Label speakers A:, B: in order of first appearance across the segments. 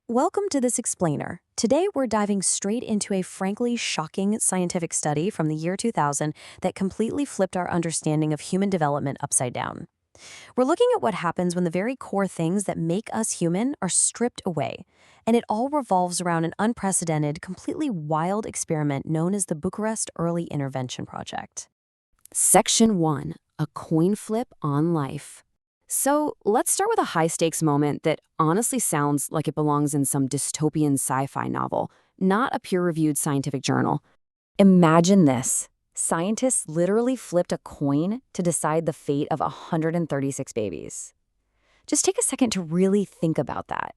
A: Welcome to this explainer. Today we're diving straight into a frankly shocking scientific study from the year 2000 that completely flipped our understanding of human development upside down. We're looking at what happens when the very core things that make us human are stripped away, and it all revolves around an unprecedented, completely wild experiment known as the Bucharest Early Intervention Project.
B: Section 1, a coin flip on life. So let's start with a high-stakes moment that honestly sounds like it belongs in some dystopian sci-fi novel, not a peer-reviewed scientific journal. Imagine this. Scientists literally flipped a coin to decide the fate of 136 babies. Just take a second to really think about that.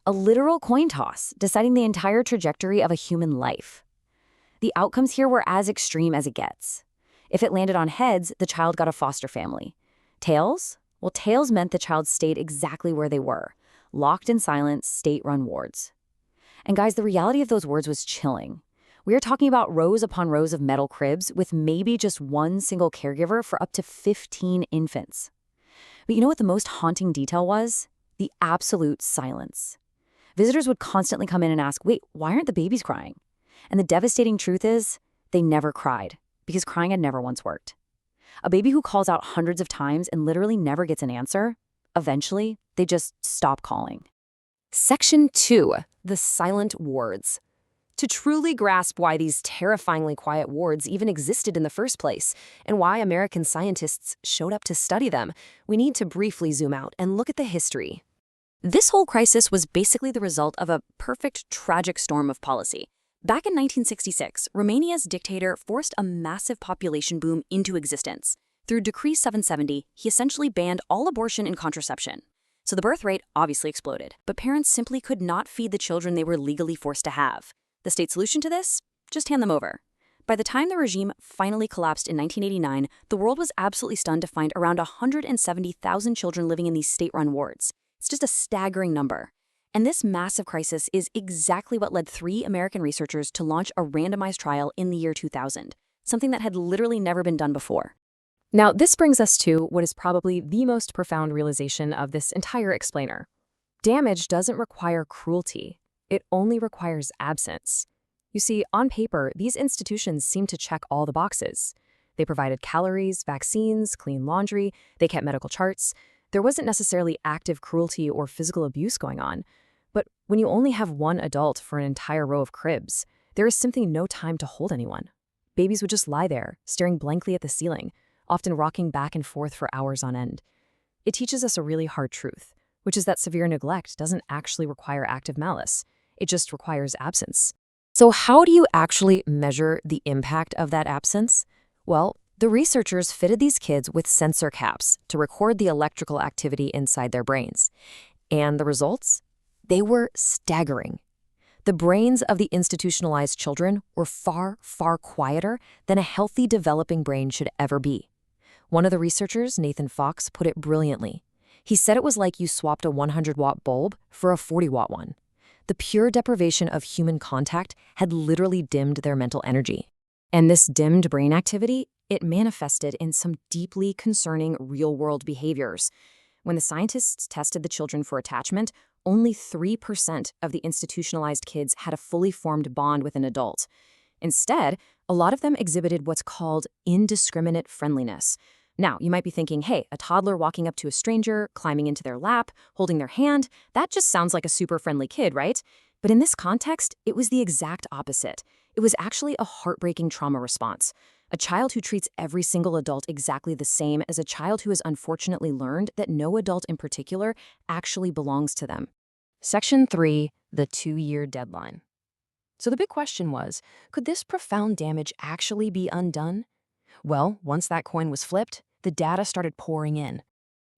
B: A literal coin toss, deciding the entire trajectory of a human life. The outcomes here were as extreme as it gets. If it landed on heads, the child got a foster family. Tails? Well, tails meant the child stayed exactly where they were, locked in silent, state-run wards. And guys, the reality of those wards was chilling. We are talking about rows upon rows of metal cribs with maybe just one single caregiver for up to 15 infants. But you know what the most haunting detail was? The absolute silence. Visitors would constantly come in and ask, wait, why aren't the babies crying? And the devastating truth is, they never cried, because crying had never once worked. A baby who calls out hundreds of times and literally never gets an answer, eventually, they just stop calling.
C: Section 2, the silent wards. To truly grasp why these terrifyingly quiet wards even existed in the first place, and why American scientists showed up to study them, we need to briefly zoom out and look at the history. This whole crisis was basically the result of a perfect, tragic storm of policy. Back in 1966, Romania's dictator forced a massive population boom into existence. Through Decree 770, he essentially banned all abortion and contraception. So the birth rate obviously exploded, but parents simply could not feed the children they were legally forced to have. The state solution to this? Just hand them over. By the time the regime finally collapsed in 1989, the world was absolutely stunned to find around 170,000 children living in these state-run wards. It's just a staggering number. And this massive crisis is exactly what led 3 American researchers to launch a randomized trial in the year 2000, something that had literally never been done before.
D: Now, this brings us to what is probably the most profound realization of this entire explainer. Damage doesn't require cruelty. It only requires absence. You see, on paper, these institutions seem to check all the boxes. They provided calories, vaccines, clean laundry, they kept medical charts. There wasn't necessarily active cruelty or physical abuse going on. But when you only have one adult for an entire row of cribs, there is simply no time to hold anyone. Babies would just lie there, staring blankly at the ceiling, often rocking back and forth for hours on end. It teaches us a really hard truth, which is that severe neglect doesn't actually require active malice. It just requires absence.
B: So how do you actually measure the impact of that absence? Well, the researchers fitted these kids with sensor caps to record the electrical activity inside their brains. And the results? They were staggering. The brains of the institutionalized children were far, far quieter than a healthy developing brain should ever be. One of the researchers, Nathan Fox, put it brilliantly. He said it was like you swapped a 100-watt bulb for a 40-watt one. The pure deprivation of human contact had literally dimmed their mental energy. And this dimmed brain activity, it manifested in some deeply concerning real-world behaviors. When the scientists tested the children for attachment, only 3% of the institutionalized kids had a fully formed bond with an adult. Instead, a lot of them exhibited what's called indiscriminate friendliness. Now, you might be thinking, hey, a toddler walking up to a stranger, climbing into their lap, holding their hand, that just sounds like a super friendly kid, right? But in this context, it was the exact opposite. It was actually a heartbreaking trauma response. A child who treats every single adult exactly the same as a child who has unfortunately learned that no adult in particular actually belongs to them.
D: Section 3, the 2-year deadline. So the big question was, could this profound damage actually be undone? Well, once that coin was flipped, the data started pouring in.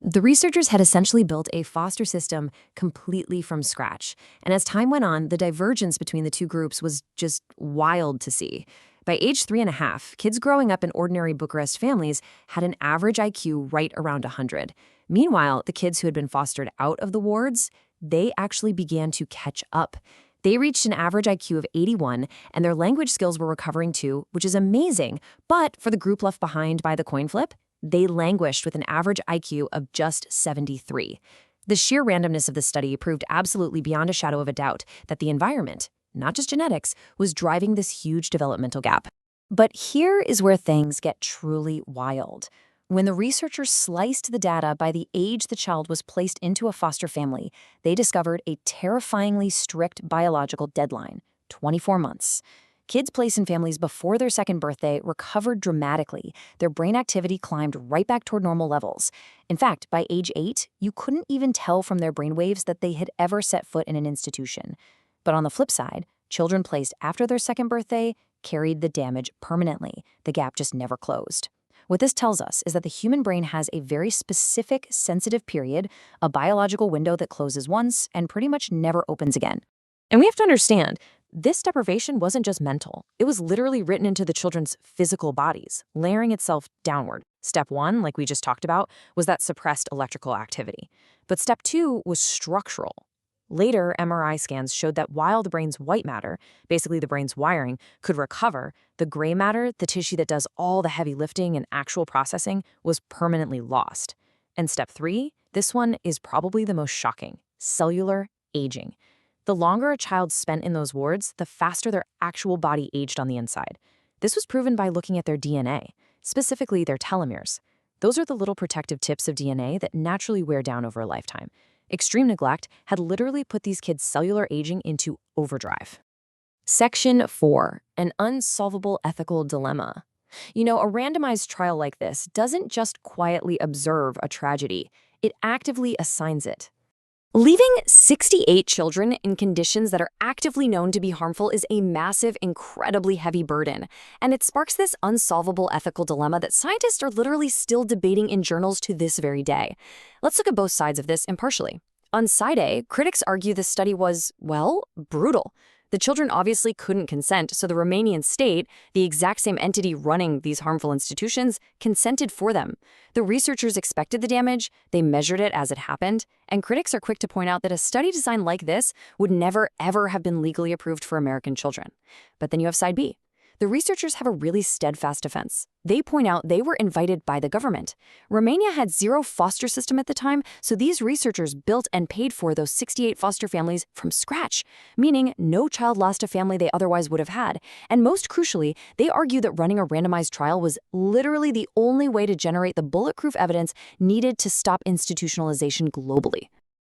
B: The researchers had essentially built a foster system completely from scratch. And as time went on, the divergence between the two groups was just wild to see. By age 3.5, kids growing up in ordinary Bucharest families had an average IQ right around 100. Meanwhile, the kids who had been fostered out of the wards, they actually began to catch up. They reached an average IQ of 81, and their language skills were recovering too, which is amazing. But for the group left behind by the coin flip, they languished with an average IQ of just 73. The sheer randomness of the study proved absolutely beyond a shadow of a doubt that the environment, not just genetics, was driving this huge developmental gap. But here is where things get truly wild. When the researchers sliced the data by the age the child was placed into a foster family, they discovered a terrifyingly strict biological deadline: 24 months. Kids placed in families before their second birthday recovered dramatically. Their brain activity climbed right back toward normal levels. In fact, by age 8, you couldn't even tell from their brainwaves that they had ever set foot in an institution. But on the flip side, children placed after their second birthday carried the damage permanently. The gap just never closed. What this tells us is that the human brain has a very specific sensitive period, a biological window that closes once and pretty much never opens again. And we have to understand, this deprivation wasn't just mental. It was literally written into the children's physical bodies, layering itself downward. Step 1, like we just talked about, was that suppressed electrical activity. But step 2 was structural. Later, MRI scans showed that while the brain's white matter, basically the brain's wiring, could recover, the gray matter, the tissue that does all the heavy lifting and actual processing, was permanently lost. And step 3, this one is probably the most shocking: cellular aging. The longer a child spent in those wards, the faster their actual body aged on the inside. This was proven by looking at their DNA, specifically their telomeres. Those are the little protective tips of DNA that naturally wear down over a lifetime. Extreme neglect had literally put these kids' cellular aging into overdrive. Section 4, an unsolvable ethical dilemma. You know, a randomized trial like this doesn't just quietly observe a tragedy, it actively assigns it. Leaving 68 children in conditions that are actively known to be harmful is a massive, incredibly heavy burden, and it sparks this unsolvable ethical dilemma that scientists are literally still debating in journals to this very day. Let's look at both sides of this impartially. On side A, critics argue this study was, well, brutal. The children obviously couldn't consent, so the Romanian state, the exact same entity running these harmful institutions, consented for them. The researchers expected the damage, they measured it as it happened, and critics are quick to point out that a study design like this would never, ever have been legally approved for American children. But then you have side B. The researchers have a really steadfast defense. They point out they were invited by the government. Romania had zero foster system at the time, so these researchers built and paid for those 68 foster families from scratch, meaning no child lost a family they otherwise would have had. And most crucially, they argue that running a randomized trial was literally the only way to generate the bulletproof evidence needed to stop institutionalization globally.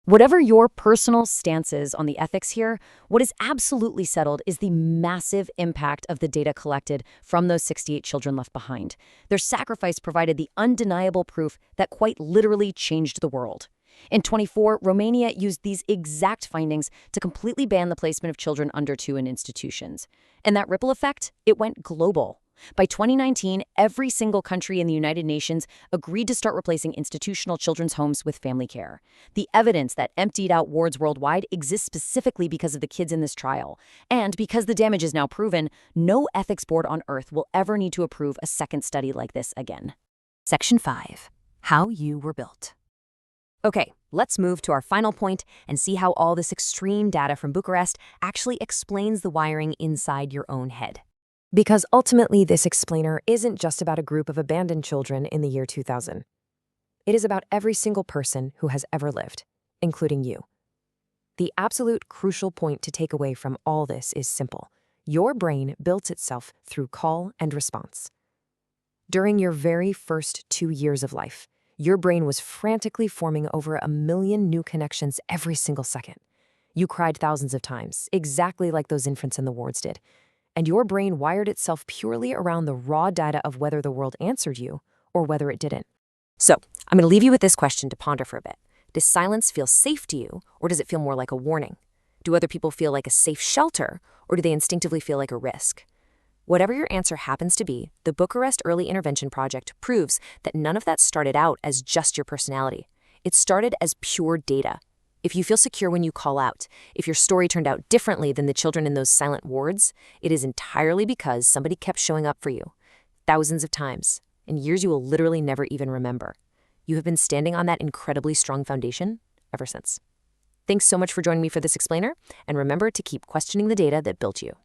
B: Whatever your personal stance is on the ethics here, what is absolutely settled is the massive impact of the data collected from those 68 children left behind. Their sacrifice provided the undeniable proof that quite literally changed the world. In 2024, Romania used these exact findings to completely ban the placement of children under 2 in institutions. And that ripple effect, it went global. By 2019, every single country in the United Nations agreed to start replacing institutional children's homes with family care. The evidence that emptied out wards worldwide exists specifically because of the kids in this trial. And because the damage is now proven, no ethics board on Earth will ever need to approve a second study like this again.
A: Section 5. How you were built.
B: Okay, let's move to our final point and see how all this extreme data from Bucharest actually explains the wiring inside your own head. Because ultimately, this explainer isn't just about a group of abandoned children in the year 2000. It is about every single person who has ever lived, including you. The absolute crucial point to take away from all this is simple. Your brain built itself through call and response. During your very first 2 years of life, your brain was frantically forming over 1 million new connections every single second. You cried thousands of times, exactly like those infants in the wards did. And your brain wired itself purely around the raw data of whether the world answered you or whether it didn't. So, I'm going to leave you with this question to ponder for a bit. Does silence feel safe to you, or does it feel more like a warning? Do other people feel like a safe shelter, or do they instinctively feel like a risk? Whatever your answer happens to be, the Bucharest Early Intervention Project proves that none of that started out as just your personality. It started as pure data. If you feel secure when you call out, if your story turned out differently than the children in those silent wards, it is entirely because somebody kept showing up for you, thousands of times, in years you will literally never even remember. You have been standing on that incredibly strong foundation ever since. Thanks so much for joining me for this explainer, and remember to keep questioning the data that built you.